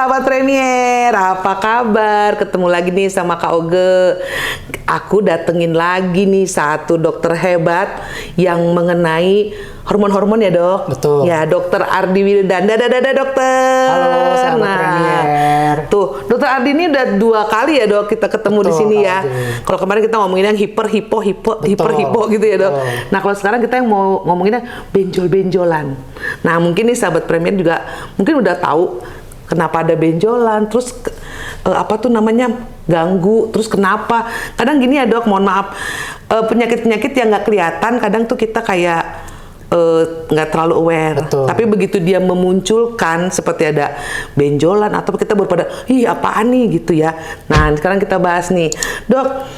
Sahabat Premier, apa kabar? Ketemu lagi nih sama Kak Oge. Aku datengin lagi nih satu dokter hebat yang mengenai hormon-hormon ya dok. Betul. Ya, dokter Ardi Wildanda. Dadah dokter. Halo sahabat Premier. Tuh, dokter Ardi ini udah 2 kali ya dok kita ketemu di sini ya. Kalau kemarin kita ngomongin yang hiper hipo gitu ya dok. Nah kalau sekarang kita yang mau ngomonginnya benjol-benjolan. Nah mungkin nih sahabat Premier juga mungkin udah tahu kenapa ada benjolan, terus apa tuh namanya ganggu, terus kenapa? Kadang gini ya dok, mohon maaf, penyakit-penyakit yang nggak kelihatan, kadang tuh kita kayak nggak terlalu aware. Betul. Tapi begitu dia memunculkan seperti ada benjolan atau kita baru pada, ih apaan nih gitu ya. Nah sekarang kita bahas nih, dok.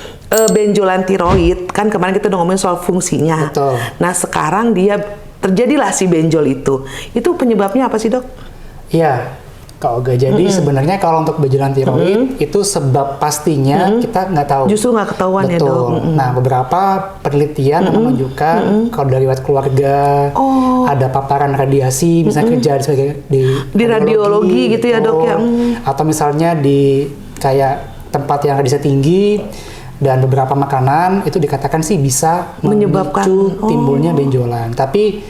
Benjolan tiroid kan kemarin kita udah ngomongin soal fungsinya. Betul. Nah sekarang dia terjadilah si benjol itu. Itu penyebabnya apa sih dok? Iya, Kak Oga. Jadi sebenarnya kalau untuk benjolan tiroid itu sebab pastinya kita nggak tahu. Justru nggak ketahuan ya dok. Nah beberapa penelitian menunjukkan kalau dari riwayat keluarga ada paparan radiasi, misalnya kerja di radiologi gitu ya dok ya. Atau misalnya di kayak tempat yang radiasi tinggi. Dan beberapa makanan itu dikatakan sih bisa menyebabkan timbulnya benjolan. Tapi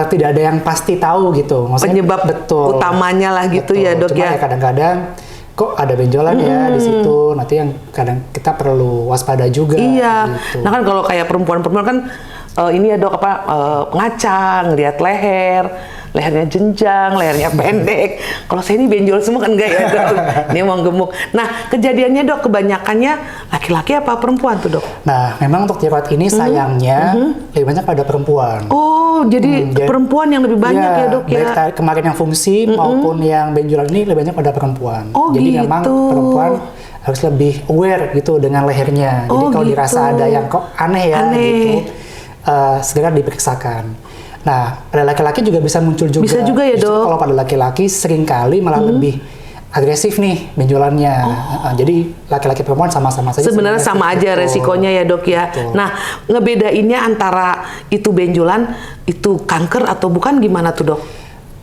tidak ada yang pasti tahu gitu. Maksudnya, penyebab utamanya lah gitu ya dok. Cuma ya kadang-kadang kok ada benjolan ya di situ. Nanti yang kadang kita perlu waspada juga. Iya. Gitu. Nah kan kalau kayak perempuan-perempuan kan ini ya dok ngaca, ngelihat lehernya jenjang, lehernya pendek. Kalau saya ini benjol semua kan enggak ya dok. Ini emang gemuk. Nah kejadiannya dok kebanyakannya laki-laki apa perempuan tuh dok? Nah memang untuk tiroid ini sayangnya lebih banyak pada perempuan. Oh jadi perempuan yang lebih banyak ya dok ya? Baik kemarin yang fungsi maupun yang benjolan ini lebih banyak pada perempuan. Oh jadi gitu. Memang perempuan harus lebih aware gitu dengan lehernya. Jadi kalau dirasa ada yang kok aneh ya gitu, segera diperiksakan. Nah, pada laki-laki juga bisa muncul juga. Bisa juga ya, dok. Kalau pada laki-laki seringkali malah lebih agresif nih benjolannya. Jadi laki-laki perempuan sama-sama saja. Sebenarnya sama aja resikonya ya, dok ya. Betul. Nah, ngebedainnya antara itu benjolan, itu kanker atau bukan gimana tuh, dok?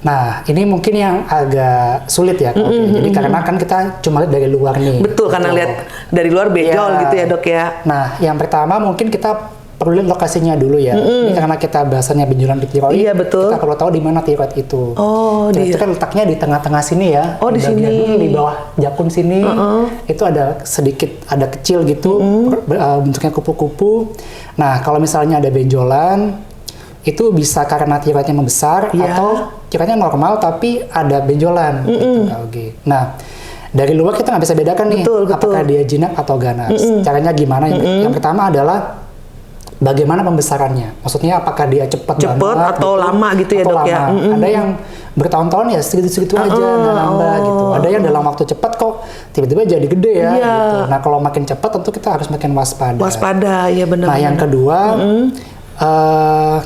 Nah, ini mungkin yang agak sulit ya. Jadi karena kan kita cuma lihat dari luar nih. Betul, karena lihat dari luar benjol gitu ya, dok ya. Nah, yang pertama mungkin kita perlu lihat lokasinya dulu ya. Ini karena kita bahasannya benjolan di tiroid. Iya, betul. Kita perlu tahu di mana tiroid itu. Oh, itu kan letaknya di tengah-tengah sini ya. Oh, di sini. Di bawah jakun sini. Itu ada sedikit, ada kecil gitu. Bentuknya kupu-kupu. Nah, kalau misalnya ada benjolan, itu bisa karena tiroidnya membesar atau tiroidnya normal tapi ada benjolan. Gitu. Nah, dari luar kita nggak bisa bedakan nih apakah dia jinak atau ganas. Caranya gimana? Yang pertama adalah bagaimana pembesarannya. Maksudnya apakah dia cepat banget atau lama gitu ya dok ya. Ada yang bertahun-tahun ya segitu-segitu aja nggak nambah gitu. Ada yang dalam waktu cepat kok tiba-tiba jadi gede ya gitu. Nah kalau makin cepat tentu kita harus makin waspada. Waspada ya benar. Nah yang kedua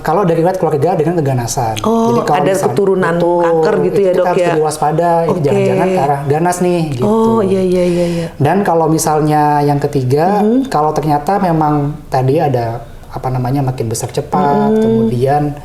kalau dari riwayat keluarga dengan keganasan. Jadi kalau ada keturunan kanker gitu ya dok ya. Kita harus waspada. Ini jangan-jangan ke arah ganas nih gitu. Oh iya. Dan kalau misalnya yang ketiga, kalau ternyata memang tadi ada makin besar cepat, kemudian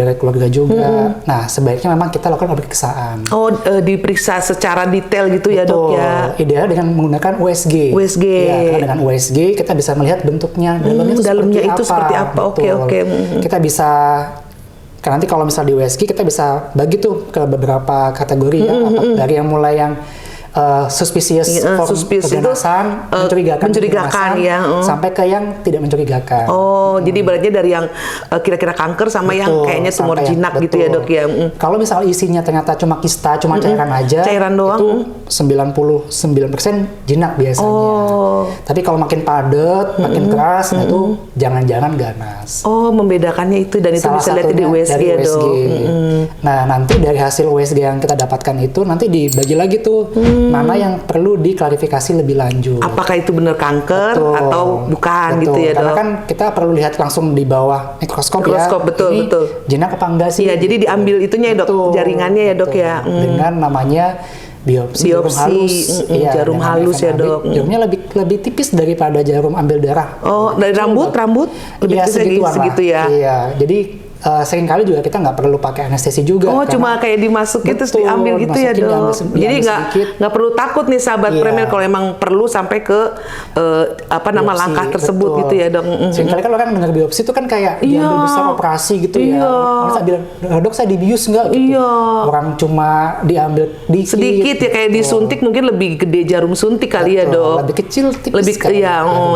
dari keluarga juga. Nah, sebaiknya memang kita lakukan pemeriksaan. Oh, diperiksa secara detail gitu ya dok ya? Ideal dengan menggunakan USG. USG. Ya, karena dengan USG kita bisa melihat bentuknya, dalamnya itu seperti apa. Oke. Kita bisa, karena nanti kalau misal di USG kita bisa bagi tuh ke beberapa kategori ya, dari yang mulai yang suspicious keganasan, mencurigakan ya, sampai ke yang tidak mencurigakan. Oh, jadi berarti dari yang kira-kira kanker sama yang kayaknya tumor jinak gitu ya dok ya. Kalau misal isinya ternyata cuma kista, cuma cairan aja, cairan doang, itu 99% jinak biasanya. Tapi kalau makin padat, makin keras, nah itu jangan-jangan ganas. Oh, membedakannya itu dan itu bisa lihat di USG ya dok. Nah, nanti dari hasil USG yang kita dapatkan itu nanti dibagi lagi tuh. Mana yang perlu diklarifikasi lebih lanjut. Apakah itu benar kanker atau bukan gitu ya dok? Karena kan kita perlu lihat langsung di bawah mikroskop ya. Betul. Jinak apa enggak sih? Iya, jadi diambil itunya ya dok, jaringannya ya dok ya. Dengan namanya biopsi jarum halus. Jarum halus ya dok. Jarumnya lebih tipis daripada jarum ambil darah. Oh, dari rambut lebih tipis segituan segitu ya. Iya, jadi seringkali juga kita nggak perlu pakai anestesi juga. Oh, cuma kayak dimasukin terus diambil gitu ya, Dok. Jadi nggak perlu takut nih sahabat Premier kalau emang perlu sampai ke langkah tersebut gitu ya, Dok. Seringkali kan orang dengar biopsi itu kan kayak diambil besar operasi gitu ya. Masa bilang, "Dok, saya dibius nggak?" gitu. Orang cuma diambil sedikit ya, kayak disuntik mungkin lebih gede jarum suntik kali ya, Dok. Lebih kecil, tipis. Lebih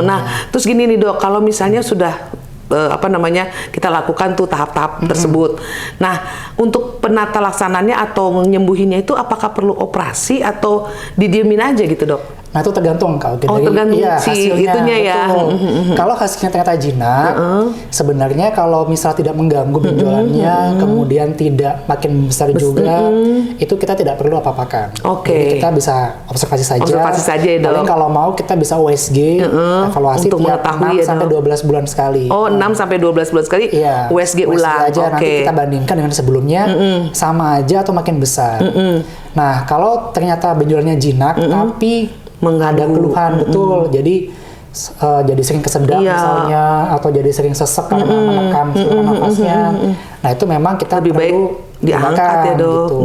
nah, terus gini nih, Dok, kalau misalnya sudah kita lakukan tuh tahap-tahap tersebut. Nah, untuk penata laksananya atau nyembuhinnya itu apakah perlu operasi atau didiemin aja gitu, Dok? Nah, itu tergantung kalau tergantung si itunya ya. Kalau hasilnya ternyata jinak, sebenarnya kalau misal tidak mengganggu benjolannya, kemudian tidak makin besar juga, itu kita tidak perlu apa-apakan. Jadi kita bisa observasi saja. Observasi saja ya, Dok. Paling kalau mau kita bisa USG, evaluasi untuk tiap 6 sampai 12 bulan sekali. Oh, 6 sampai 12 bulan sekali USG ulang. Aja, nanti kita bandingkan dengan sebelumnya, sama aja atau makin besar. Nah, kalau ternyata benjolannya jinak tapi ada keluhan jadi sering kesedap misalnya, atau jadi sering sesek karena menekan saluran nafasnya. Nah, itu memang kita lebih baik diangkat ya, Dok. Gitu.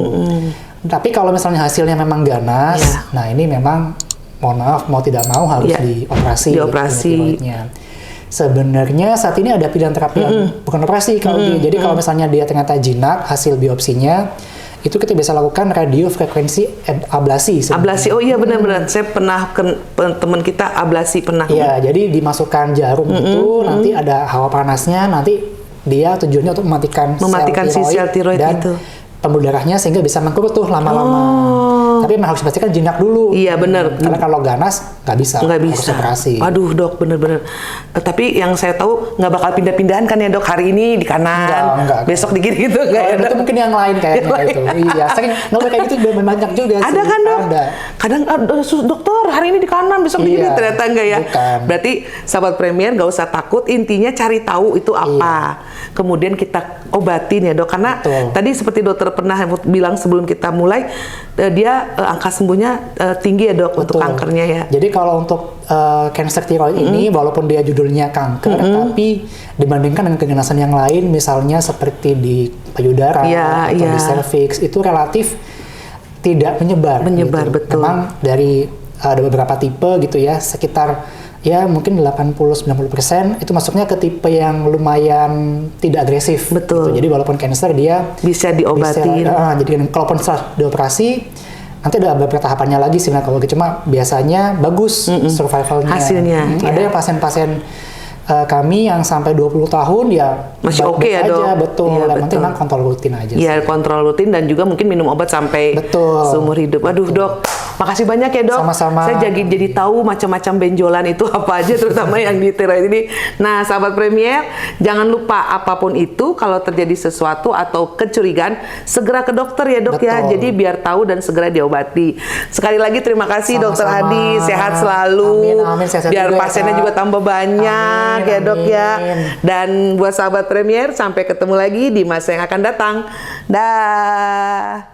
Tapi kalau misalnya hasilnya memang ganas, nah ini memang mohon maaf mau tidak mau harus dioperasi. Sebenarnya saat ini ada pilihan terapi yang bukan operasi kalau jadi kalau misalnya dia ternyata jinak hasil biopsinya, itu kita bisa lakukan radiofrekuensi ablasi. Ablasi, oh iya benar-benar. Saya pernah teman kita ablasi pernah. Iya, jadi dimasukkan jarum itu, nanti ada hawa panasnya, nanti dia tujuannya untuk mematikan sel tiroid dan itu. pembuluh darahnya sehingga bisa mengkerut tuh lama-lama. Tapi memang harus dipastikan jinak dulu. Iya benar. Karena kalau ganas nggak bisa. Harus operasi. Aduh, Dok, bener-bener. Tapi yang saya tahu nggak bakal pindah-pindahan kan ya, Dok, hari ini di kanan, enggak. besok di kiri gitu nggak ya, Dok? Itu mungkin yang lain kayaknya itu. Iya, sering ngomong kayak gitu banyak juga sih. Ada kan, Dok? Ada. Kadang dokter hari ini di kanan, besok di kiri, ternyata enggak ya. Bukan. Berarti sahabat Premier nggak usah takut, intinya cari tahu itu apa. Kemudian kita obatin ya, Dok. Karena tadi seperti dokter pernah bilang sebelum kita mulai, dia angka sembuhnya tinggi ya, Dok, untuk kankernya ya. Jadi kalau untuk kanker tiroid ini, walaupun dia judulnya kanker, tapi dibandingkan dengan keganasan yang lain, misalnya seperti di payudara atau di serviks, itu relatif tidak menyebar. Gitu. Betul. Memang dari ada beberapa tipe gitu ya, sekitar ya mungkin 80-90% itu masuknya ke tipe yang lumayan tidak agresif. Betul. Gitu. Jadi walaupun kanker dia bisa diobatin. Jadi kalaupun setelah dioperasi, nanti ada beberapa tahapannya lagi sih, kalau cuma biasanya bagus survivalnya. Hasilnya. Ada yang pasien-pasien kami yang sampai 20 tahun ya masih oke ya, Dok. Betul. Nanti memang kontrol rutin aja. Iya, kontrol rutin dan juga mungkin minum obat sampai seumur hidup. Aduh, Dok, makasih banyak ya, Dok. Sama-sama. Saya jadi tahu macam-macam benjolan itu apa aja, terutama yang di tiroid ini. Nah, sahabat Premier, jangan lupa apapun itu kalau terjadi sesuatu atau kecurigaan, segera ke dokter ya, Dok. Ya. Jadi biar tahu dan segera diobati. Sekali lagi terima kasih Dokter Adi, sehat selalu. Amin. Sehat biar juga, pasiennya juga tambah banyak. Ya, Dok ya. Dan buat sahabat Premier, sampai ketemu lagi di masa yang akan datang. Dah.